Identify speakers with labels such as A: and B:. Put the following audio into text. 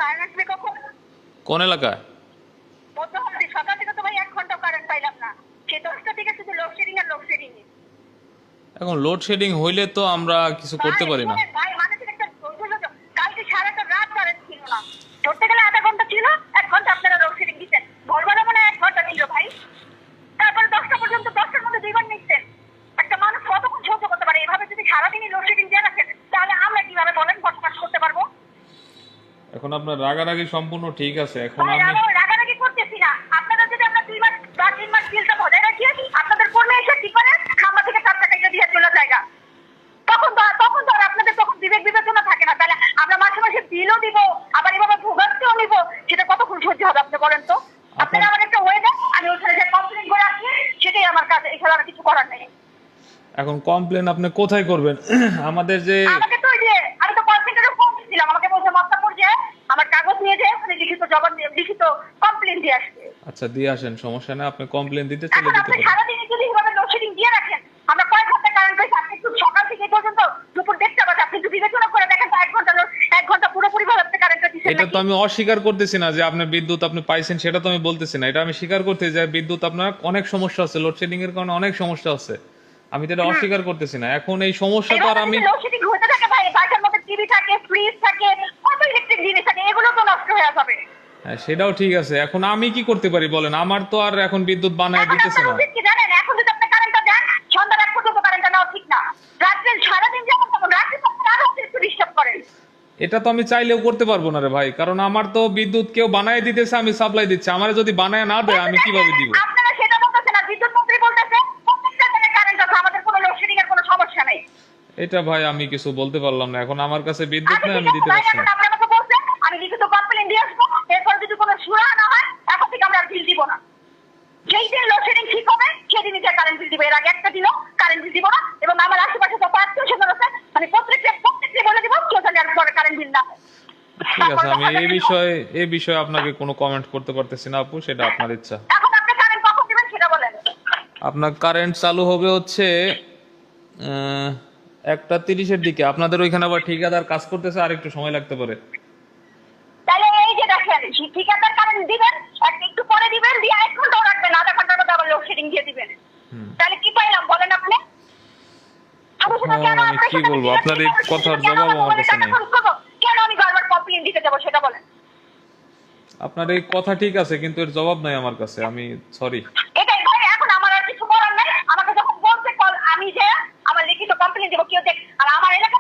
A: Current আসবে কখন?
B: কোন এলাকায়?
A: মধ্যখানে সকাল থেকে তো ভাই 1 ঘন্টা কারেন্ট পাইলাম না। সে 10টা থেকে শুধু লোডশেডিং আর লোডশেডিং।
B: এখন লোডশেডিং হইলে তো আমরা কিছু করতে পারি না।
A: ভাই মানুষের একটা ধৈর্য তো। কালকে সারাটা রাত কারেন্ট ছিল না। ধরতে গেলে আধা ঘন্টা ছিল, 1 ঘন্টা আপনারা লোডশেডিং দিচ্ছেন। ভোরবেলা মনে হয় 1 ঘন্টা ছিল ভাই। তারপরে 10টা পর্যন্ত 10টার মধ্যে 2 বার নিচ্ছেন। একটা মানুষ কতক্ষণ সহ্য করতে পারে? এভাবে যদি সারাদিনই লোডশেডিং দিয়ে রাখেন তাহলে আমরা কিভাবে বলেন বসবাস করতে পারবো?
B: এখন আপনার রাগারাগি সম্পূর্ণ ঠিক আছে, এখন
A: ভাই,
B: আমি
A: আমরা রাগারাগি করতেছি না। আপনারা যদি আমরা 2 মাস বা 3 মাস বিলটা বজায় রাখি, আপনাদের কর্মী এসে কি করে খাম্বা থেকে 4 টাকা দিয়ে চলে জায়গা। তখন তো আর আপনাদের তখন বিবেক বিবেচনা থাকে না। তাহলে আমরা মাসে মাসে বিলও দিব, আবার এভাবে ভোগান্তিও নিব, সেটা কতক্ষণ সহ্য হবে আপনি বলেন তো? আপনারা আমার একটা ওয়ে দেন, আমি ওখানে যে কমপ্লেন করে আসি, সেটাই আমার কাছে, এছাড়া আর কিছু করার নেই।
B: এখন কমপ্লেন আপনি কোথায় করবেন? আমাদের যে
A: আমাকে তো ওই যে আমি তো কল সেন্টারে ফোন দিয়েছিলাম, আমাকে বলছে মস্তাপুর যে আমার কাগজ নিয়ে যে ওখানে লিখিত কমপ্লেন দিয়ে আসছে।
B: আচ্ছা দিয়ে আসেন, সমস্যা নেই, আপনি কমপ্লেন দিতে চলে
A: এখন
B: যেতে
A: আপনি
B: পারেন।
A: সারাদিনে যদি এভাবে লোডশেডিং দিয়ে রাখেন, আমরা কয়েক ঘন্টা কারেন্ট পাইছি, আপনি একটু সকাল থেকে এই পর্যন্ত দুপুর 1:30 বাজে, আপনি একটু বিবেচনা করে দেখেন তো 1 ঘন্টা পুরোপুরি ভাবে আপনি কারেন্টটা দিচ্ছেন
B: এটা তো
A: নাকি?
B: আমি অস্বীকার করতেছি না যে আপনি বিদ্যুৎ আপনি পাইছেন, সেটা তো আমি বলতেছি না। এটা আমি স্বীকার করতে যে বিদ্যুৎ আপনার অনেক সমস্যা আছে, লোডশেডিং এর কারণে অনেক সমস্যা আছে, আমি তো এটা অস্বীকার করতেছি না। এখন এই সমস্যা তো আর আমি
A: লোডশেডিং হতে থাকে ভাই, বাসার মধ্যে টিভি থাকে, ফ্রিজ থাকে, কত ইলেকট্রিক জিনিস থাকে, এগুলো তো নষ্ট হয়ে যাবে।
B: হ্যাঁ, সেটাও ঠিক আছে। এখন আমি কি করতে পারি বলেন? আমার তো আর এখন বিদ্যুৎ বানায়
A: এখন
B: দিতেছে
A: আপনার
B: না।
A: উচিত কি জানেন? এখন যদি আপনি কারেন্টটা দেন, সন্ধ্যার 1 পর্যন্ত কারেন্টটা নেওয়া ঠিক না। রাত্রে সারাদিন যেমন তখন রাত্রে তো আপনি আরো একটু ডিস্টার্ব করেন।
B: এটা তো আমি চাইলেও করতে পারবো না রে ভাই, কারণ আমার তো বিদ্যুৎ কেউ বানায় দিতেছে, আমি সাপ্লাই দিচ্ছি। আমার যদি বানায় না দেয় আমি কিভাবে দিব?
A: আপনারা সেটা বলতেছেন না, বিদ্যুৎ মন্ত্রী বলতেছে প্রত্যেকটা জায়গায় কারেন্ট আছে, আমাদের কোনো লোডশেডিং এর কোনো সমস্যা নেই।
B: এটা ভাই আমি কিছু বলতে পারলাম না, এখন আমার কাছে বিদ্যুৎ
A: আচ্ছা
B: নেই,
A: ঠিক
B: আমি
A: আছে
B: দিতে
A: ভাই,
B: পারছি
A: এখন
B: না।
A: আপনি আমাকে বলছেন আমি লিখিত কমপ্লেন দিয়ে আসবো, এরপর যদি কোনো সুরা না হয় এখন থেকে আমরা আর বিল দিব না। যেই দিন লোডশেডিং ঠিক হবে সেদিনই যে কারেন্ট বিল দিব, এর আগে একটা দিনও কারেন্ট বিল দিব না। এবং আমার আশেপাশে যত আত্মীয় স্বজন আছে মানে প্রত্যেককে বলে দিব কেউ যেন আর পরে কারেন্ট বিল না হয়।
B: ঠিক আছে, আমি এই বিষয়ে আপনাকে কোনো কমেন্ট করতে পারতেছি না আপু, সেটা আপনার ইচ্ছা।
A: এখন আপনি কারেন্ট কখন দিবেন সেটা বলেন।
B: আপনার কারেন্ট চালু হবে হচ্ছে 1:30-এর দিকে। আপনাদের ওইখানে আবার ঠিকাদার কাজ করতেছে, আর একটু সময় লাগতে পারে।
A: তাহলে এই যে দেখেন, ঠিকাদার কারেন্ট দিবেন, একটু পরে দিবেন, দিয়ে 1 ঘন্টাও রাখবেন, আধা ঘন্টার মধ্যে আবার লোডশেডিং দিয়ে দিবেন। তাহলে কি পাইলাম বলেন আপনি?
B: আমি কি বলবো, আপনার এই কথার জবাব আমার কাছে নেই।
A: কেন আমি বারবার কমপ্লেন দিতে যাবো সেটা বলেন।
B: আপনার এই কথা ঠিক আছে, কিন্তু এর জবাব নাই আমার কাছে, আমি সরি।
A: এটাই ভাই, এখন আমার আর কিছু করার নাই। আমাকে যখন বলছে কল, আমি যে আমার লিখিত কমপ্লেন দেবো, কেউ দেখ, আর আমার এলাকা